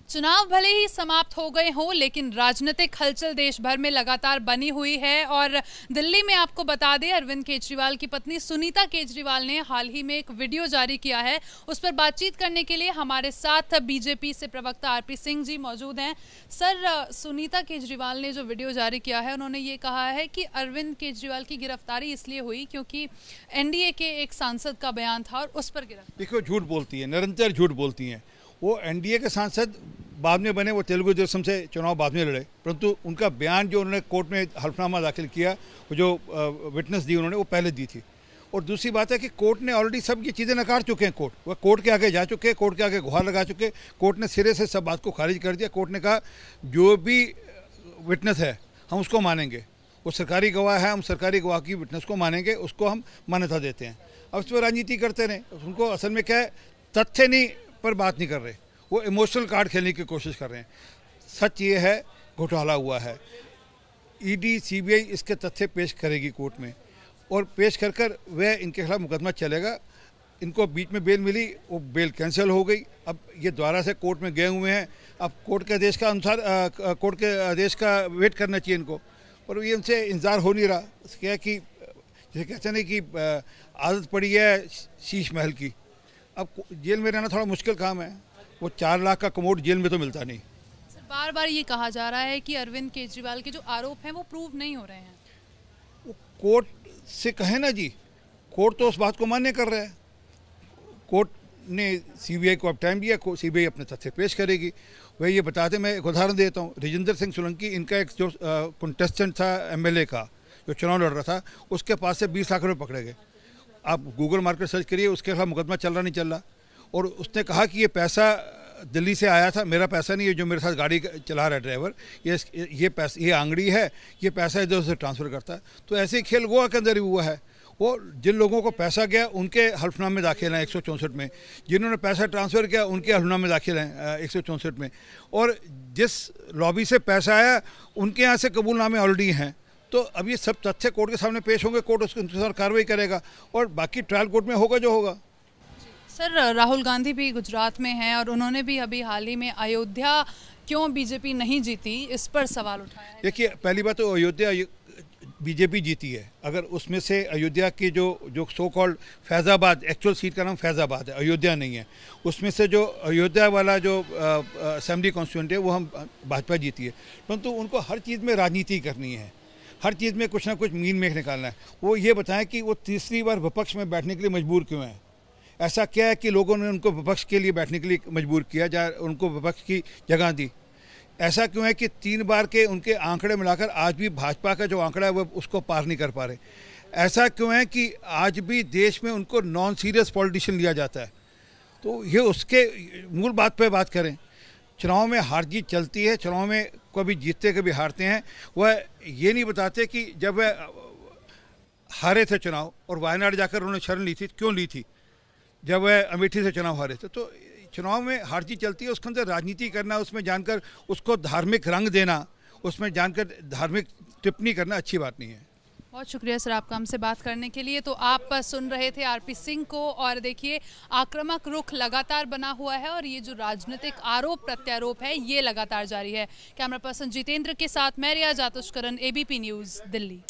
चुनाव भले ही समाप्त हो गए हों, लेकिन राजनीतिक हलचल देश भर में लगातार बनी हुई है। और दिल्ली में आपको बता दें, अरविंद केजरीवाल की पत्नी सुनीता केजरीवाल ने हाल ही में एक वीडियो जारी किया है। उस पर बातचीत करने के लिए हमारे साथ बीजेपी से प्रवक्ता आरपी सिंह जी मौजूद हैं। सर, सुनीता केजरीवाल ने जो वीडियो जारी किया है, उन्होंने ये कहा है कि अरविंद केजरीवाल की गिरफ्तारी इसलिए हुई क्योंकि एनडीए के एक सांसद का बयान था और उस पर गिरफ्तारी। देखो, झूठ बोलती है, निरंतर झूठ बोलती हैं। वो एनडीए के सांसद बाद में बने, वो तेलुगु देशम से चुनाव बाद में लड़े, परंतु उनका बयान जो उन्होंने कोर्ट में हल्फनामा दाखिल किया, वो जो विटनेस दी उन्होंने, वो पहले दी थी। और दूसरी बात है कि कोर्ट ने ऑलरेडी सब ये चीज़ें नकार चुके हैं। वह कोर्ट के आगे जा चुके हैं, कोर्ट के आगे गुहार लगा चुके। कोर्ट ने सिरे से सब बात को खारिज कर दिया। कोर्ट ने कहा जो भी विटनेस है हम उसको मानेंगे, वो सरकारी गवाह है, हम सरकारी गवाह की विटनेस को मानेंगे, उसको हम मान्यता देते हैं। अब इस पर राजनीति करते रहे, उनको असल में क्या है, तथ्य नहीं पर बात नहीं कर रहे, वो इमोशनल कार्ड खेलने की कोशिश कर रहे हैं। सच ये है, घोटाला हुआ है। ईडी सीबीआई इसके तथ्य पेश करेगी कोर्ट में, और पेश कर कर वह इनके खिलाफ मुकदमा चलेगा। इनको बीच में बेल मिली, वो बेल कैंसिल हो गई। अब ये दोबारा से कोर्ट में गए हुए हैं। अब कोर्ट के आदेश का अनुसार कोर्ट के आदेश का वेट करना चाहिए इनको, और ये उनसे इंतज़ार हो नहीं रहा। क्या है कि जैसे कहते हैं कि आदत पड़ी है शीश महल की। अब जेल में रहना थोड़ा मुश्किल काम है। वो 4 लाख का कमोड जेल में तो मिलता नहीं। सर, बार बार ये कहा जा रहा है कि अरविंद केजरीवाल के जो आरोप हैं वो प्रूव नहीं हो रहे हैं। वो कोर्ट से कहे ना जी, कोर्ट तो उस बात को मान्य कर रहा है। कोर्ट ने सीबीआई को अब टाइम दिया, सीबीआई अपने तथ्य पेश करेगी। वह ये बताते, मैं एक उदाहरण देता हूँ। राजेंद्र सिंह सोलंकी, इनका एक जो कंटेस्टेंट था एमएलए का, जो चुनाव लड़ रहा था, उसके पास से 20 लाख रुपये पकड़े गए। आप गूगल मार्केट सर्च करिए, उसके खिलाफ मुकदमा चल रहा नहीं चल रहा। और उसने कहा कि ये पैसा दिल्ली से आया था, मेरा पैसा नहीं है, जो मेरे साथ गाड़ी चला रहा है ड्राइवर, ये पैसा, ये आंगड़ी है, ये पैसा इधर से ट्रांसफ़र करता है। तो ऐसे ही खेल गोवा के अंदर ही हुआ है। वो जिन लोगों को पैसा गया उनके हल्फनामे दाखिल हैं 164 में, जिन्होंने पैसा ट्रांसफ़र किया उनके हल्फनामे दाखिल हैं 164 में, और जिस लॉबी से पैसा आया उनके यहाँ से कबूलनामे ऑलरेडी हैं। तो अब ये सब तथ्य कोर्ट के सामने पेश होंगे, कोर्ट उसके अनुसार कार्रवाई करेगा, और बाकी ट्रायल कोर्ट में होगा जो होगा। सर, राहुल गांधी भी गुजरात में हैं और उन्होंने भी अभी हाल ही में अयोध्या क्यों बीजेपी नहीं जीती, इस पर सवाल उठाया है। देखिए, पहली बात तो अयोध्या बीजेपी जीती है। अगर उसमें से अयोध्या की जो so called Faizabad, actual seat का नाम फैज़ाबाद है, अयोध्या नहीं है, उसमें से जो अयोध्या वाला जो असेंबली कॉन्स्टिट्यूंट है वो हम भाजपा जीती है। परंतु उनको हर चीज़ में राजनीति करनी है, हर चीज़ में कुछ ना कुछ मीन मेख निकालना है। वो ये बताएं कि वो तीसरी बार विपक्ष में बैठने के लिए मजबूर क्यों हैं। ऐसा क्या है कि लोगों ने उनको विपक्ष के लिए बैठने के लिए मजबूर किया, जहाँ उनको विपक्ष की जगह दी। ऐसा क्यों है कि 3 बार के उनके आंकड़े मिलाकर आज भी भाजपा का जो आंकड़ा है वो उसको पार नहीं कर पा रहे। ऐसा क्यों है कि आज भी देश में उनको नॉन सीरियस पॉलिटिशियन लिया जाता है। तो ये उसके मूल बात पे बात करें। चुनाव में हार जीत चलती है, चुनाव में कभी जीतते कभी हारते हैं। वह ये नहीं बताते कि जब वह हारे थे चुनाव और वायनाड जाकर उन्होंने शरण ली थी, क्यों ली थी, जब वह अमेठी से चुनाव हारे थे। तो चुनाव में हार जीत चलती है, उसके अंदर राजनीति करना, उसमें जानकर उसको धार्मिक रंग देना, उसमें जानकर धार्मिक टिप्पणी करना अच्छी बात नहीं है। बहुत शुक्रिया सर आपका हमसे बात करने के लिए। तो आप सुन रहे थे आरपी सिंह को, और देखिए, आक्रामक रुख लगातार बना हुआ है और ये जो राजनीतिक आरोप प्रत्यारोप है ये लगातार जारी है। कैमरा पर्सन जितेंद्र के साथ मैं रिया जातुष्करन, एबीपी न्यूज़, दिल्ली।